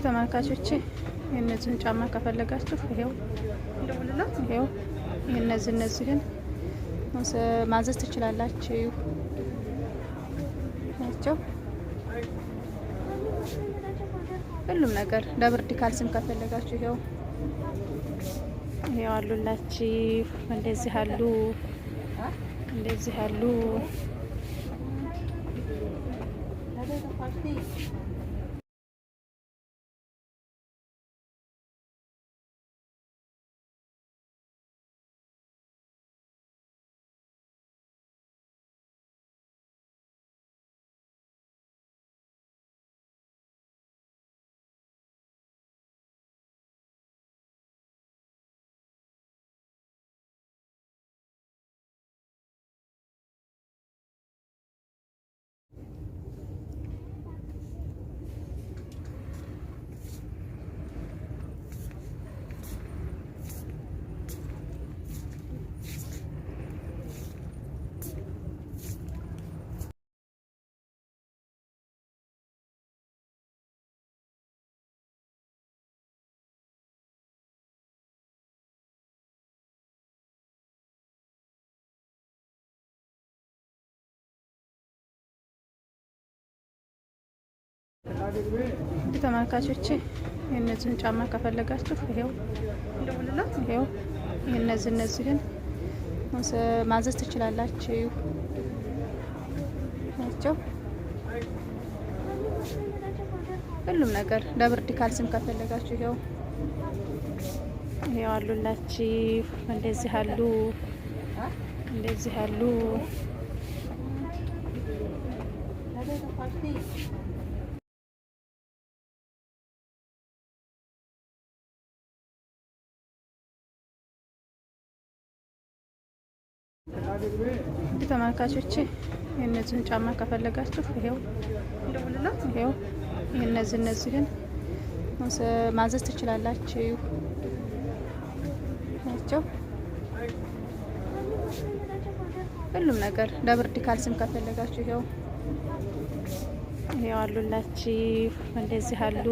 ተመልካቾቼ የእነዚህን ጫማ ከፈለጋችሁ ይሄው እነዚህን ማዘዝ ትችላላችሁ ናቸው። ሁሉም ነገር ለብርድ ካልስም ከፈለጋችሁ ይሄው አሉላችሁ። እንደዚህ አሉ። ተመልካቾቼ የእነዚህን ጫማ ከፈለጋችሁ ይሄው እነዚህን ማዘዝ ትችላላችሁ ናቸው። ሁሉም ነገር ለብርድ ካልስም ከፈለጋችሁ ይሄው አሉላችሁ። እንደዚህ አሉ። ተመልካቾቼ የእነዚህን ጫማ ከፈለጋችሁ ይሄው እነዚህን ማዘዝ ትችላላችሁ ናቸው። ሁሉም ነገር ለብርድ ካልስም ከፈለጋችሁ ይሄው አሉላችሁ። እንደዚህ አሉ።